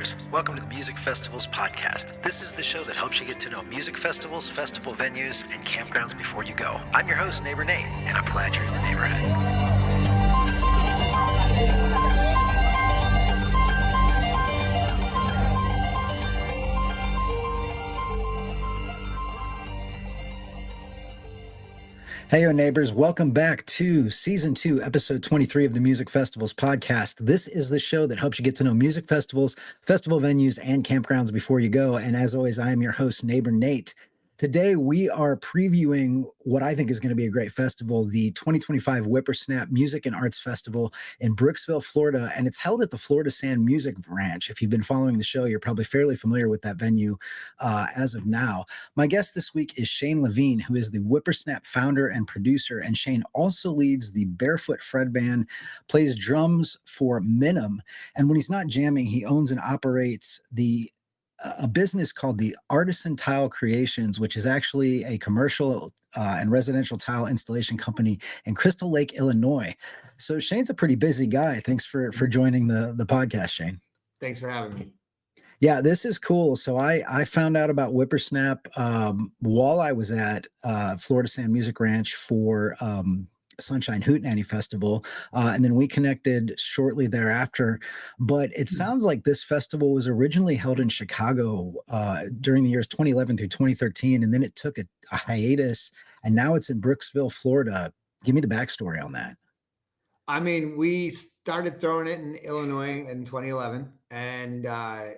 neighbors. Welcome to the Music Festivals podcast. This is the show that helps you get to know music festivals, festival venues, and campgrounds before you go. I'm your host, Neighbor Nate, and I'm glad you're in the neighborhood. Hey, yo, neighbors. Welcome back to Season 2, Episode 23 of the Music Festivals podcast. This is the show that helps you get to know music festivals, festival venues, and campgrounds before you go. And as always, I am your host, Neighbor Nate. Today, we are previewing what I think is going to be a great festival, the 2025 Whippersnap Music and Arts Festival in Brooksville, Florida, and it's held at the Florida Sand Music Ranch. If you've been following the show, you're probably fairly familiar with that venue as of now. My guest this week is Shane LaVigne, who is the Whippersnap founder and producer, and Shane also leads the Barefoot Fred Band, plays drums for Minim, and when he's not jamming, he owns and operates a business called the Artisan Tile Creations, which is actually a commercial and residential tile installation company in Crystal Lake, Illinois. So Shane's a pretty busy guy. Thanks for joining the podcast, Shane. Thanks for having me. Yeah, this is cool. So I found out about Whippersnap while I was at Florida Sand Music Ranch for Sunshine Hootenanny Festival, and then we connected shortly thereafter. But it sounds like this festival was originally held in Chicago during the years 2011 through 2013, and then it took a hiatus, and now it's in Brooksville, Florida. Give me the backstory on that. I mean, we started throwing it in Illinois in 2011, and I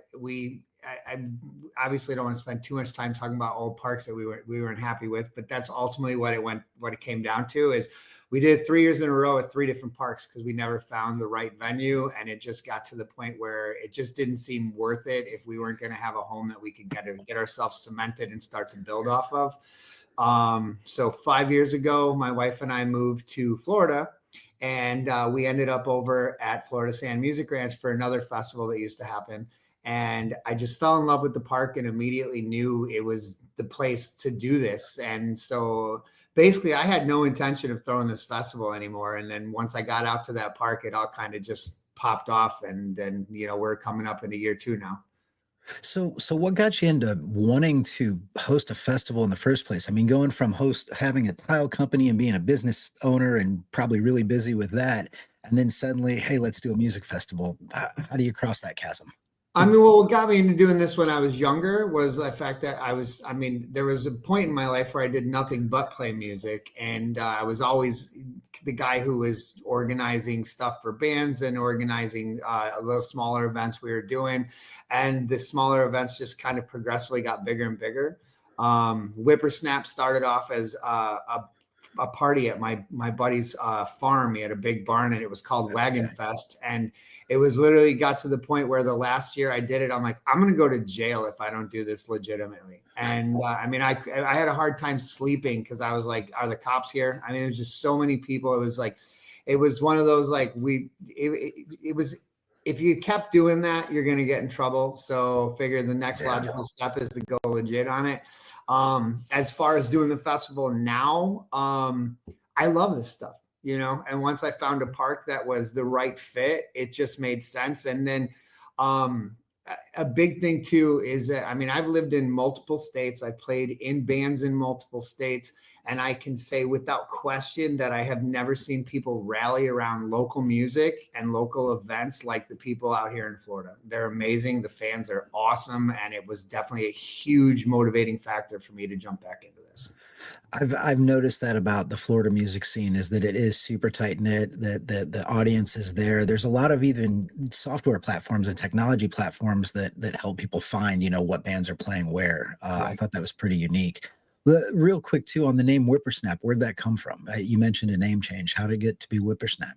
obviously don't want to spend too much time talking about old parks that we weren't happy with, but that's ultimately what it came down to is we did 3 years in a row at 3 different parks because we never found the right venue. And it just got to the point where it just didn't seem worth it if we weren't going to have a home that we could get ourselves cemented and start to build off of. So 5 years ago, my wife and I moved to Florida, and we ended up over at Florida Sand Music Ranch for another festival that used to happen. And I just fell in love with the park and immediately knew it was the place to do this. And so basically I had no intention of throwing this festival anymore. And then once I got out to that park, it all kind of just popped off. And then, we're coming up into year 2 now. So what got you into wanting to host a festival in the first place? I mean, going from having a tile company and being a business owner and probably really busy with that, and then suddenly, hey, let's do a music festival. How do you cross that chasm? I mean, what got me into doing this when I was younger was the fact that there was a point in my life where I did nothing but play music. And I was always the guy who was organizing stuff for bands and organizing a little smaller events we were doing. And the smaller events just kind of progressively got bigger and bigger. Whippersnap started off as a party at my buddy's farm. He had a big barn and it was called Wagon Fest. And it was literally got to the point where the last year I did it, I'm like, I'm going to go to jail if I don't do this legitimately. And I had a hard time sleeping because I was like, are the cops here? I mean, it was just so many people. It was one of those, like it was, if you kept doing that, you're going to get in trouble. So figure the next logical step is to go legit on it. As far as doing the festival now, I love this stuff, and once I found a park that was the right fit, it just made sense. And then a big thing too is that, I've lived in multiple states. I played in bands in multiple states. And I can say without question that I have never seen people rally around local music and local events like the people out here in Florida. They're amazing. The fans are awesome. And it was definitely a huge motivating factor for me to jump back into this. I've noticed that about the Florida music scene is that it is super tight knit, that the audience is there. There's a lot of even software platforms and technology platforms that help people find, what bands are playing where. I thought that was pretty unique. Real quick too, on the name Whippersnap, where'd that come from? You mentioned a name change. How did it get to be Whippersnap?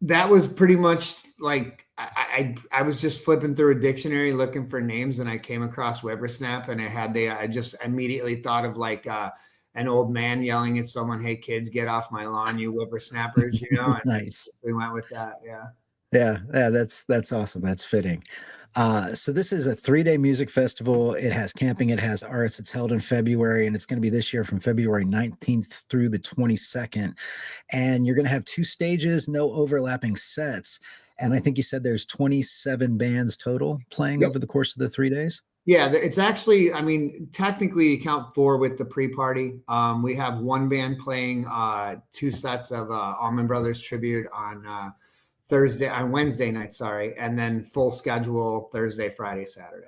That was pretty much like I was just flipping through a dictionary looking for names, and I came across Whippersnap, and I just immediately thought of like an old man yelling at someone, "Hey kids, get off my lawn, you whippersnappers!" Nice. We went with that. Yeah. That's awesome. That's fitting. So this is a 3-day music festival. It has camping, it has arts. It's held in February, and it's going to be this year from February 19th through the 22nd. And you're going to have 2 stages, no overlapping sets. And I think you said there's 27 bands total playing Yep. over the course of the 3 days. Yeah, it's actually, I mean, technically you count four with the pre-party. We have one band playing 2 sets of Allman Brothers tribute on Wednesday night, sorry, and then full schedule Thursday, Friday, Saturday.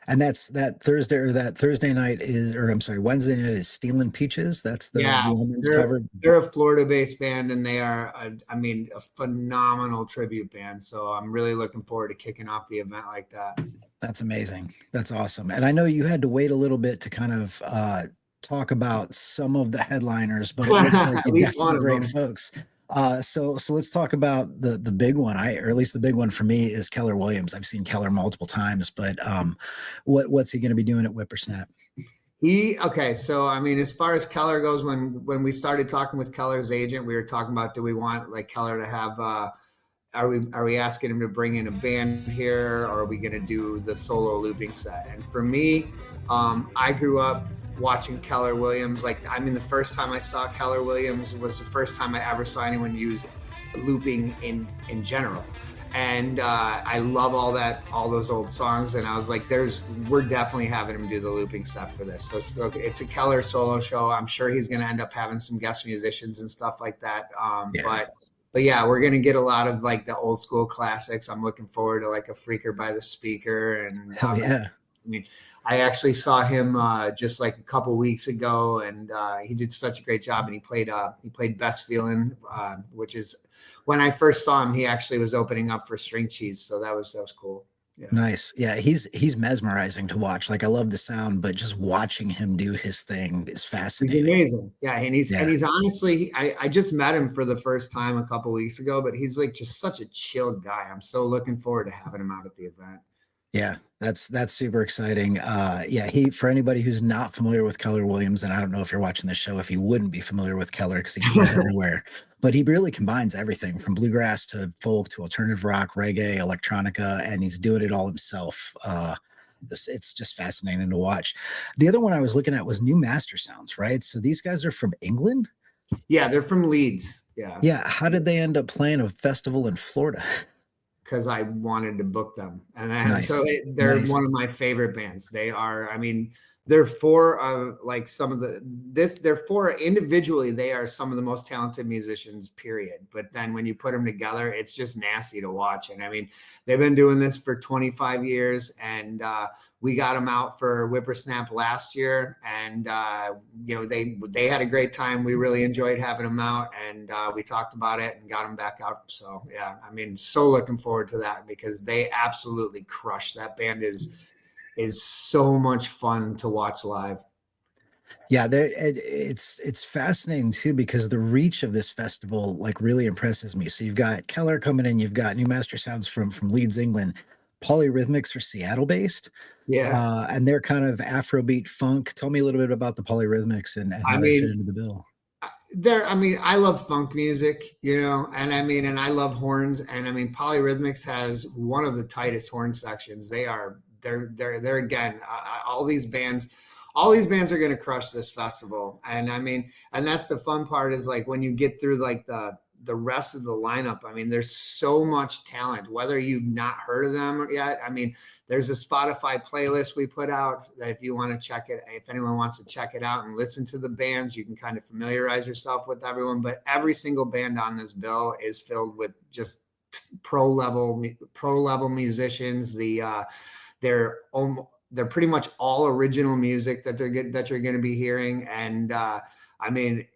And that's that Thursday, or that Thursday night is, or I'm sorry, Wednesday night is Stealin' Peaches. That's Yeah, the Allman's they're cover. they're a Florida-based band, and they are, I mean, a phenomenal tribute band. So I'm really looking forward to kicking off the event like that. That's amazing. That's awesome. And I know you had to wait a little bit to kind of talk about some of the headliners, but it looks like At you've got least one some of great them. folks. So let's talk about the big one. Or at least the big one for me is Keller Williams. I've seen Keller multiple times, but what's he going to be doing at Whippersnap? Okay, so I mean, as far as Keller goes, when we started talking with Keller's agent, we were talking about, do we want like Keller to have are we asking him to bring in a band here, or are we going to do the solo looping set? And for me, I grew up watching Keller Williams. Like, I mean, the first time I saw Keller Williams was the first time I ever saw anyone use looping in general. And I love all those old songs. And I was like, we're definitely having him do the looping set for this. So it's a Keller solo show. I'm sure he's going to end up having some guest musicians and stuff like that. Yeah. But yeah, we're going to get a lot of like the old school classics. I'm looking forward to like a Freaker by the Speaker. And Hell yeah. I mean, I actually saw him just like a couple weeks ago, and he did such a great job. And he played Best Feeling, which is, when I first saw him, he actually was opening up for String Cheese, so that was cool. Yeah. Nice. Yeah, he's mesmerizing to watch. Like, I love the sound, but just watching him do his thing is fascinating. He's amazing. Yeah, and he's honestly, I just met him for the first time a couple weeks ago, but he's like just such a chilled guy. I'm so looking forward to having him out at the event. Yeah, that's super exciting. Yeah, for anybody who's not familiar with Keller Williams, and I don't know if you're watching this show if you wouldn't be familiar with Keller because he tours everywhere, but he really combines everything from bluegrass to folk to alternative rock, reggae, electronica, and he's doing it all himself. It's just fascinating to watch. The other one I was looking at was New Mastersounds, right? So these guys are from England? Yeah, they're from Leeds. Yeah. Yeah. How did they end up playing a festival in Florida? Because I wanted to book them. And Nice. so they're one of my favorite bands. They are, I mean, they're like they're four individually, they are some of the most talented musicians, period. But then when you put them together, it's just nasty to watch. And I mean, they've been doing this for 25 years, and we got them out for Whippersnap last year, and they had a great time. We really enjoyed having them out, and we talked about it and got them back out. So yeah, I mean, so looking forward to that because they absolutely crush. That band is so much fun to watch live. Yeah, it's fascinating too because the reach of this festival like really impresses me. So you've got Keller coming in, you've got New Mastersounds from Leeds, England. Polyrhythmics are Seattle based. Yeah. And they're kind of Afrobeat funk. Tell me a little bit about the Polyrhythmics and how they fit into the bill. I love funk music, and and I love horns. And I mean, Polyrhythmics has one of the tightest horn sections. They're again, all these bands are going to crush this festival. And I mean, and that's the fun part is like when you get through like the rest of the lineup, I mean, there's so much talent, whether you've not heard of them yet. I mean, there's a Spotify playlist we put out that if you want to check it, if anyone wants to check it out and listen to the bands, you can kind of familiarize yourself with everyone. But every single band on this bill is filled with just pro level musicians. They're pretty much all original music that you're going to be hearing. And I mean,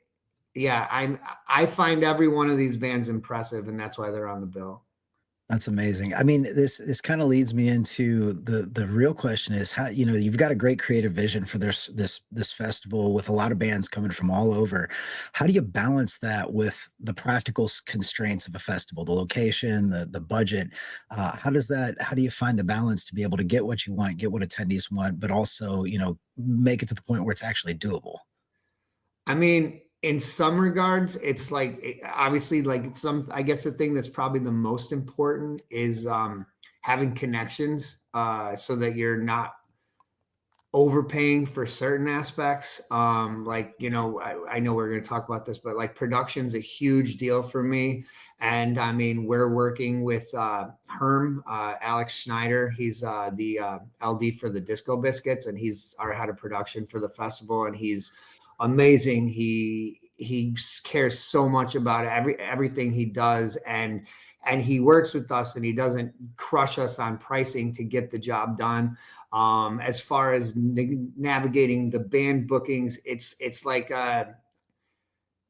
yeah, I find every one of these bands impressive, and that's why they're on the bill. That's amazing. I mean, this kind of leads me into the real question is how, you've got a great creative vision for this festival with a lot of bands coming from all over. How do you balance that with the practical constraints of a festival, the location, the budget? How do you find the balance to be able to get what you want, get what attendees want, but also, make it to the point where it's actually doable? I mean, in some regards, it's like, obviously, like I guess the thing that's probably the most important is having connections so that you're not overpaying for certain aspects. Like, you know, I know we're going to talk about this, but like production's a huge deal for me. And I mean, we're working with Alex Schneider. He's the LD for the Disco Biscuits, and he's our head of production for the festival. And he's amazing. He cares so much about everything he does, and he works with us, and he doesn't crush us on pricing to get the job done. As far as navigating the band bookings, it's like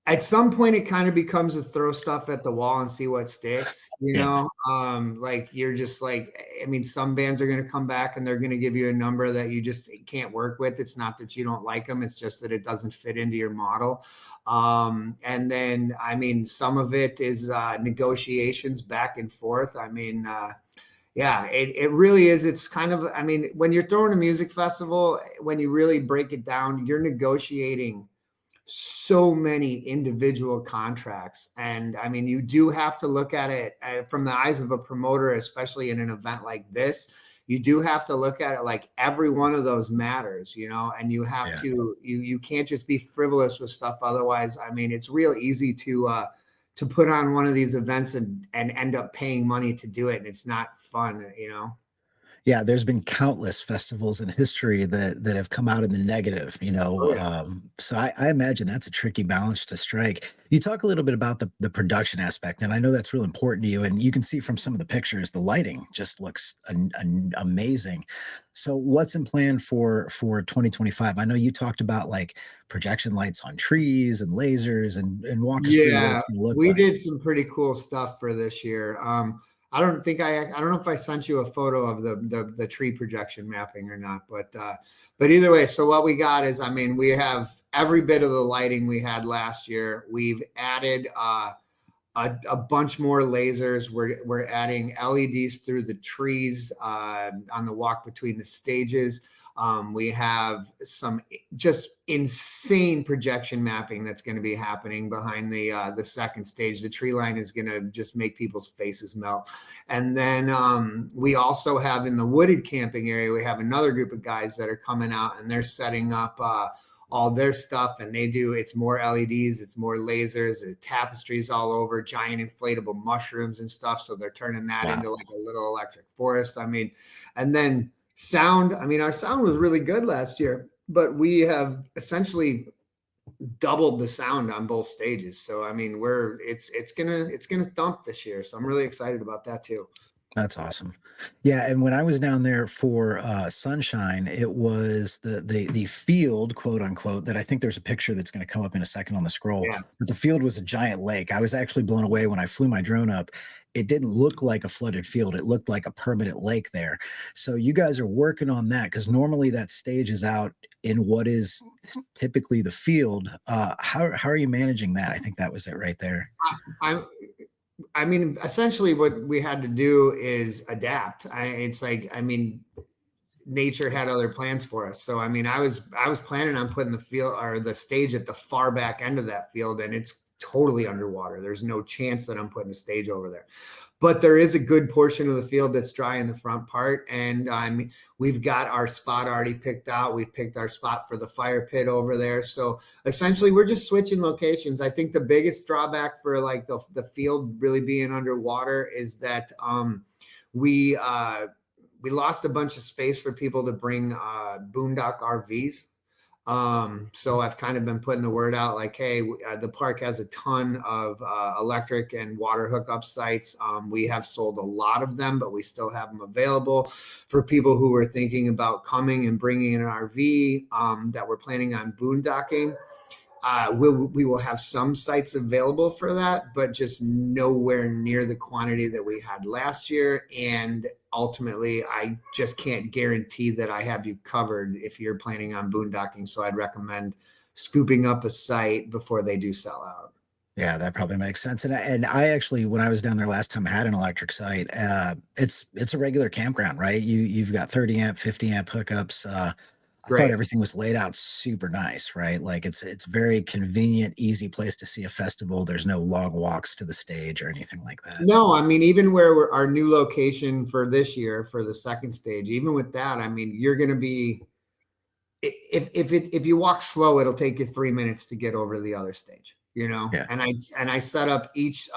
at some point it kind of becomes a throw stuff at the wall and see what sticks, you Yeah. know. Like you're just like, I mean, some bands are going to come back and they're going to give you a number that you just can't work with. It's not that you don't like them, it's just that it doesn't fit into your model. And then I mean, some of it is negotiations back and forth. I mean, yeah, it really is. It's kind of, I mean, when you're throwing a music festival, when you really break it down, you're negotiating so many individual contracts. And I mean, you do have to look at it from the eyes of a promoter, especially in an event like this. You do have to look at it like every one of those matters, you know, and you have Yeah. to, you can't just be frivolous with stuff. Otherwise, I mean, it's real easy to put on one of these events and end up paying money to do it. And it's not fun, you know? Yeah, there's been countless festivals in history that have come out in the negative, you know. Oh yeah. So I imagine that's a tricky balance to strike. You talk a little bit about the production aspect, and I know that's real important to you. And you can see from some of the pictures, the lighting just looks amazing. So, what's in plan for 2025? I know you talked about like projection lights on trees and lasers, and walk us through what Yeah, it's going to look we like. did some pretty cool stuff for this year. I don't know if I sent you a photo of the tree projection mapping or not, but either way, so what we got is, I mean, we have every bit of the lighting we had last year. We've added a bunch more lasers. We're adding LEDs through the trees on the walk between the stages. We have some just insane projection mapping that's going to be happening behind the second stage. The tree line is going to just make people's faces melt. And then we also have in the wooded camping area, we have another group of guys that are coming out, and they're setting up all their stuff, and it's more LEDs, it's more lasers, tapestries all over, giant inflatable mushrooms and stuff. So they're turning that Wow. into like a little electric forest. I mean, and then sound, I mean, our sound was really good last year, but we have essentially doubled the sound on both stages. So I mean, it's gonna thump this year. So I'm really excited about that too. That's awesome. Yeah, and when I was down there for Sunshine, it was the field, quote unquote, that I think there's a picture that's going to come up in a second on the scroll. Yeah. But the field was a giant lake. I was actually blown away when I flew my drone up. It didn't look like a flooded field. It looked like a permanent lake there. So you guys are working on that because normally that stage is out in what is typically the field. How are you managing that? I think that was it right there. I'm I mean, essentially what we had to do is adapt. It's like, I mean, nature had other plans for us. So, I mean, I was planning on putting the field or the stage at the far back end of that field, and it's totally underwater. There's no chance that I'm putting a stage over there. But there is a good portion of the field that's dry in the front part, and we've got our spot already picked out. We've picked our spot for the fire pit over there. So essentially, we're just switching locations. I think the biggest drawback for like the field really being underwater is that we we lost a bunch of space for people to bring boondock RVs. So I've kind of been putting the word out like, hey, the park has a ton of electric and water hookup sites. We have sold a lot of them, but we still have them available for people who are thinking about coming and bringing an RV that we're planning on boondocking. We will have some sites available for that, but just nowhere near the quantity that we had last year. And ultimately, I just can't guarantee that I have you covered if you're planning on boondocking. So I'd recommend scooping up a site before they do sell out. Yeah, that probably makes sense. And I actually, when I was down there last time, I had an electric site. It's a regular campground, right? You've got 30 amp, 50 amp hookups. I thought Great. everything was laid out super nice, right? Like it's very convenient, easy place to see a festival. There's no long walks to the stage or anything like that. No, I mean, even where our new location for this year for the second stage, even with that, I mean, you're going to be if you walk slow, it'll take you 3 minutes to get over to the other stage, Yeah. and I set up each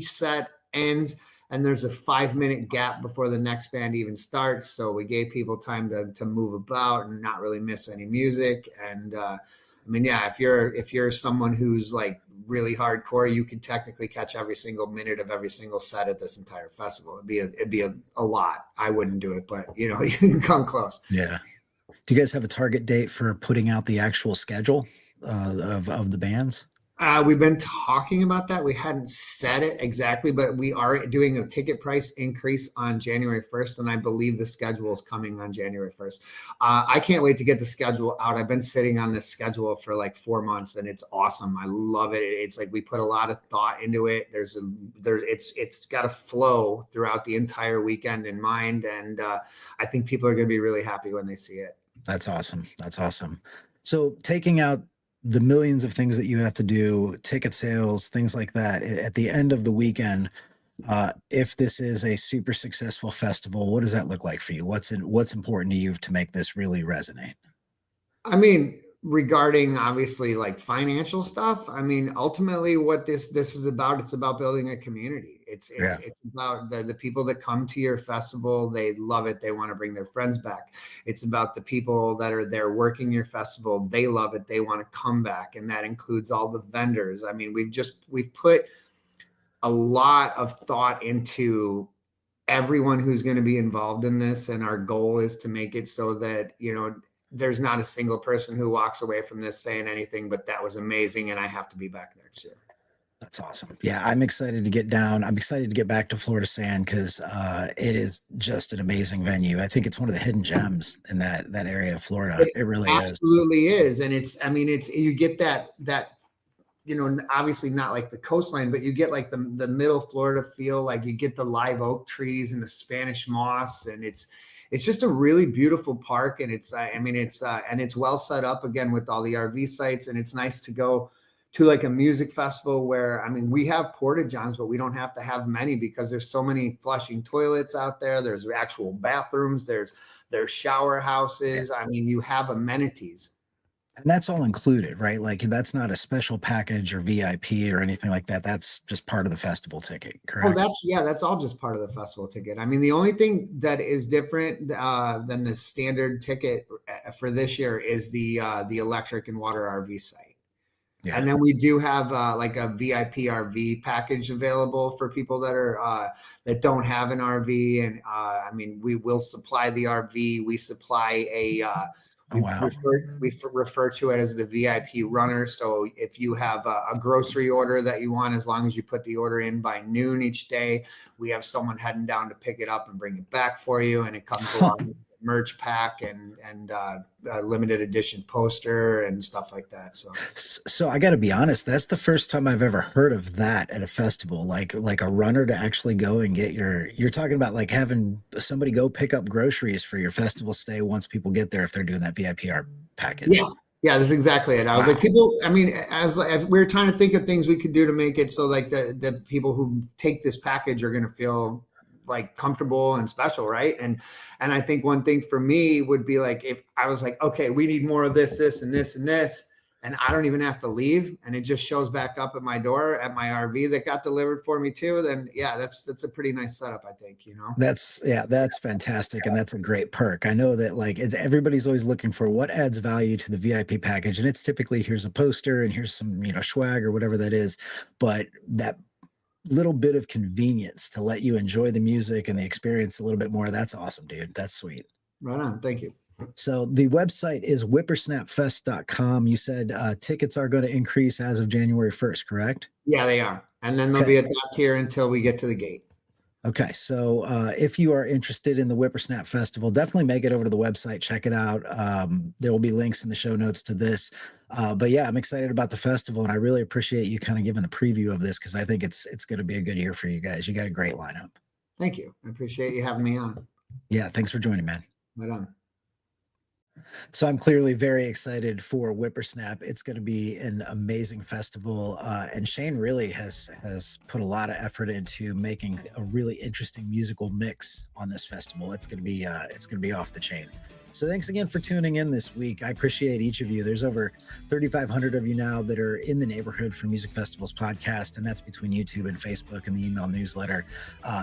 set ends, and there's a 5 minute gap before the next band even starts. So we gave people time to move about and not really miss any music. And I mean, yeah, if you're someone who's like really hardcore, you can technically catch every single minute of every single set at this entire festival. It'd be a lot. I wouldn't do it, but you can come close. Yeah. Do you guys have a target date for putting out the actual schedule of the bands? We've been talking about that. We hadn't said it exactly, but we are doing a ticket price increase on January 1st, and I believe the schedule is coming on January 1st. I can't wait to get the schedule out. I've been sitting on this schedule for like 4 months, and it's awesome. I love it. It's like we put a lot of thought into it. It's got a flow throughout the entire weekend in mind, and I think people are going to be really happy when they see it. That's awesome. That's awesome. So taking out the millions of things that you have to do, ticket sales, things like that, at the end of the weekend, if this is a super successful festival, what does that look like for you? What's important to you to make this really resonate? I mean, regarding obviously like financial stuff, I mean, ultimately what this is about, it's about building a community. It's about the people that come to your festival. They love it. They want to bring their friends back. It's about the people that are there working your festival. They love it. They want to come back. And that includes all the vendors. I mean, we've put a lot of thought into everyone who's going to be involved in this. And our goal is to make it so that, there's not a single person who walks away from this saying anything, but that was amazing, and I have to be back next year. That's awesome. Yeah, I'm excited to get down. I'm excited to get back to Florida Sand because it is just an amazing venue. I think it's one of the hidden gems in that area of Florida. It really absolutely is. And you get that obviously not like the coastline, but you get like the middle Florida feel. Like you get the live oak trees and the Spanish moss, and it's just a really beautiful park. And it's well set up again with all the RV sites. And it's nice to go to like a music festival where, I mean, we have porta-johns, but we don't have to have many because there's so many flushing toilets out there. There's actual bathrooms. There's shower houses. I mean, you have amenities. And that's all included, right? Like that's not a special package or VIP or anything like that. That's just part of the festival ticket, correct? Oh, that's all just part of the festival ticket. I mean, the only thing that is different than the standard ticket for this year is the electric and water RV site. Yeah. And then we do have like a VIP RV package available for people that don't have an RV. And I mean, we will supply the RV. We supply we refer to it as the VIP runner. So if you have a grocery order that you want, as long as you put the order in by noon each day, we have someone heading down to pick it up and bring it back for you. And it comes along with a merch pack and a limited edition poster and stuff like that. So I got to be honest, that's the first time I've ever heard of that at a festival, like a runner to actually go and get you're talking about like having somebody go pick up groceries for your festival stay once people get there if they're doing that VIPR package. Yeah, that's exactly it. I was like, people, I mean, we were trying to think of things we could do to make it so like the people who take this package are going to feel like comfortable and special, right? And I think one thing for me would be like, if I was like, okay, we need more of this, and this, and this, and I don't even have to leave, and it just shows back up at my door at my RV that got delivered for me too, then yeah, that's a pretty nice setup, I think, That's fantastic. And that's a great perk. I know that like everybody's always looking for what adds value to the VIP package. And it's typically here's a poster and here's some, swag or whatever that is. But that little bit of convenience to let you enjoy the music and the experience a little bit more. That's awesome, dude. That's sweet. Right on. Thank you. So the website is whippersnapfest.com. You said tickets are going to increase as of January 1st, correct? Yeah, they are. And then they'll be at that tier until we get to the gate. Okay. So if you are interested in the Whippersnap Festival, definitely make it over to the website. Check it out. There will be links in the show notes to this. But yeah, I'm excited about the festival, and I really appreciate you kind of giving the preview of this because I think it's going to be a good year for you guys. You got a great lineup. Thank you. I appreciate you having me on. Yeah. Thanks for joining, man. Right on. So I'm clearly very excited for Whippersnap. It's going to be an amazing festival, and Shane really has put a lot of effort into making a really interesting musical mix on this festival. It's going to be off the chain. So thanks again for tuning in this week. I appreciate each of you. There's over 3,500 of you now that are in the neighborhood for Music Festivals podcast, and that's between YouTube and Facebook and the email newsletter.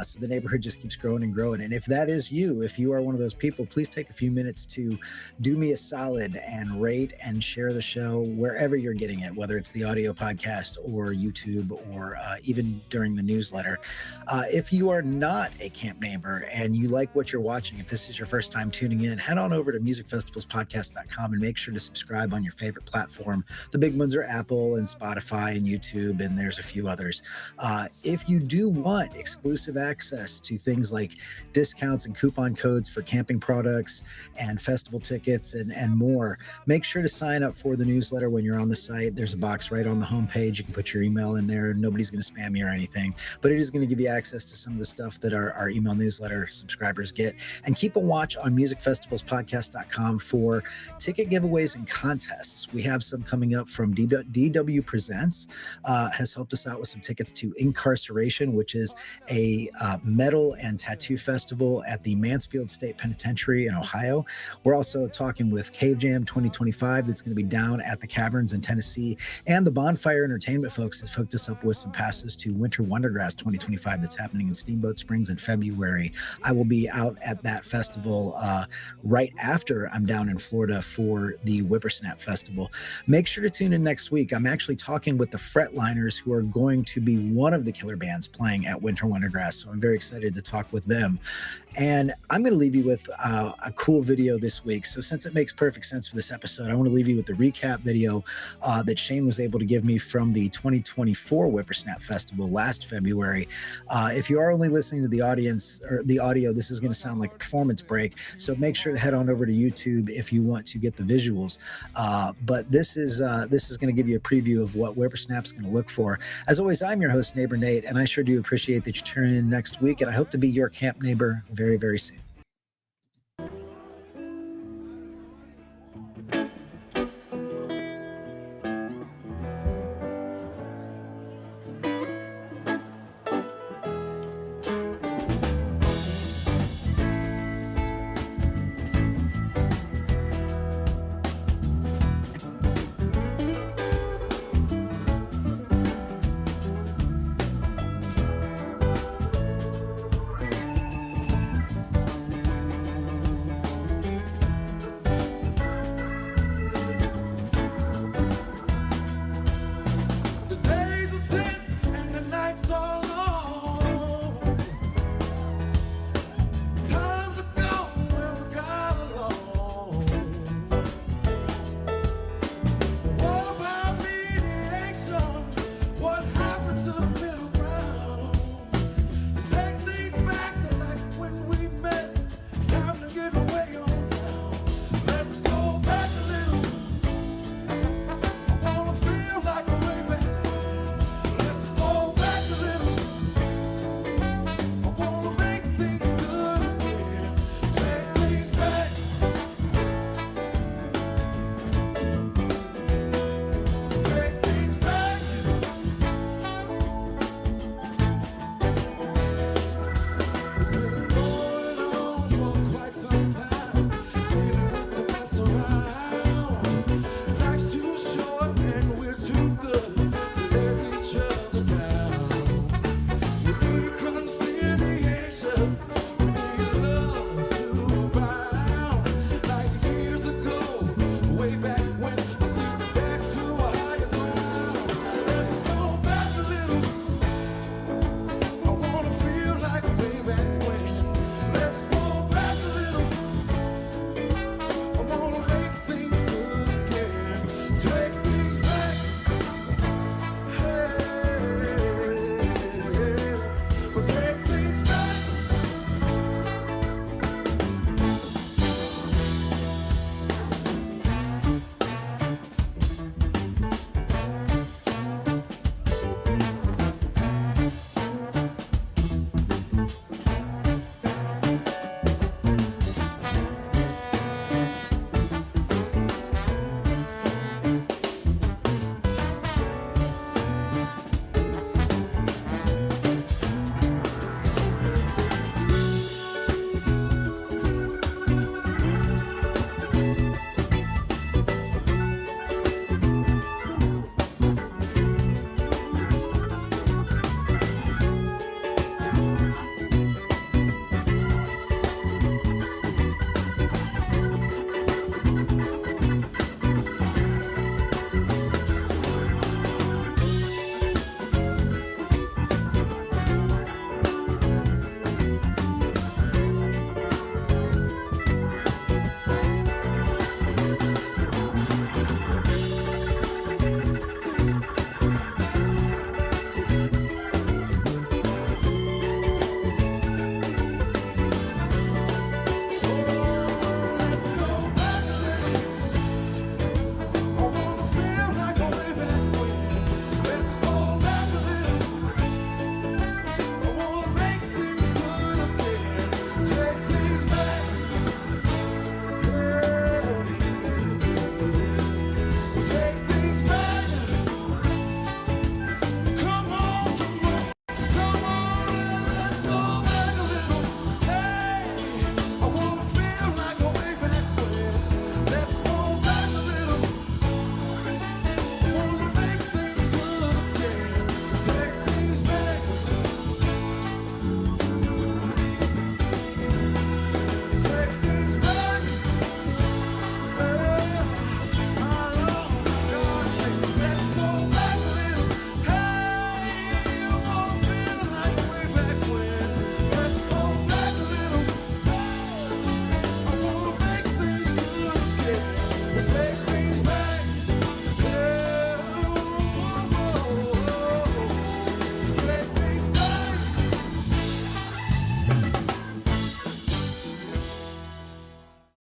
So the neighborhood just keeps growing and growing. And if that is you, if you are one of those people, please take a few minutes to do me a solid and rate and share the show wherever you're getting it, whether it's the audio podcast or YouTube or even during the newsletter. If you are not a camp neighbor and you like what you're watching, if this is your first time tuning in, head on over to musicfestivalspodcast.com and make sure to subscribe on your favorite platform. The big ones are Apple and Spotify and YouTube, and there's a few others. If you do want exclusive access to things like discounts and coupon codes for camping products and festival tickets and more, make sure to sign up for the newsletter when you're on the site. There's a box right on the homepage. You can put your email in there. Nobody's going to spam you or anything, but it is going to give you access to some of the stuff that our email newsletter subscribers get. And keep a watch on musicfestivalspodcast.com for ticket giveaways and contests. We have some coming up from DW Presents, has helped us out with some tickets to Incarceration, which is a metal and tattoo festival at the Mansfield State Penitentiary in Ohio. We're also talking with Cave Jam 2025 that's going to be down at the Caverns in Tennessee, and the Bonfire Entertainment folks have hooked us up with some passes to Winter Wondergrass 2025 that's happening in Steamboat Springs in February. I will be out at that festival right after I'm down in Florida for the Whippersnap Festival. Make sure to tune in next week. I'm actually talking with the Fretliners, who are going to be one of the killer bands playing at Winter Wondergrass. So I'm very excited to talk with them. And I'm going to leave you with a cool video this week. So since it makes perfect sense for this episode, I want to leave you with the recap video that Shane was able to give me from the 2024 Whippersnap Festival last February. If you are only listening to the audience or the audio, this is going to sound like a performance break. So make sure to head on over to YouTube if you want to get the visuals. But this is going to give you a preview of what Whippersnap's going to look for. As always, I'm your host, Neighbor Nate, and I sure do appreciate that you tune in next week. And I hope to be your camp neighbor very, very soon.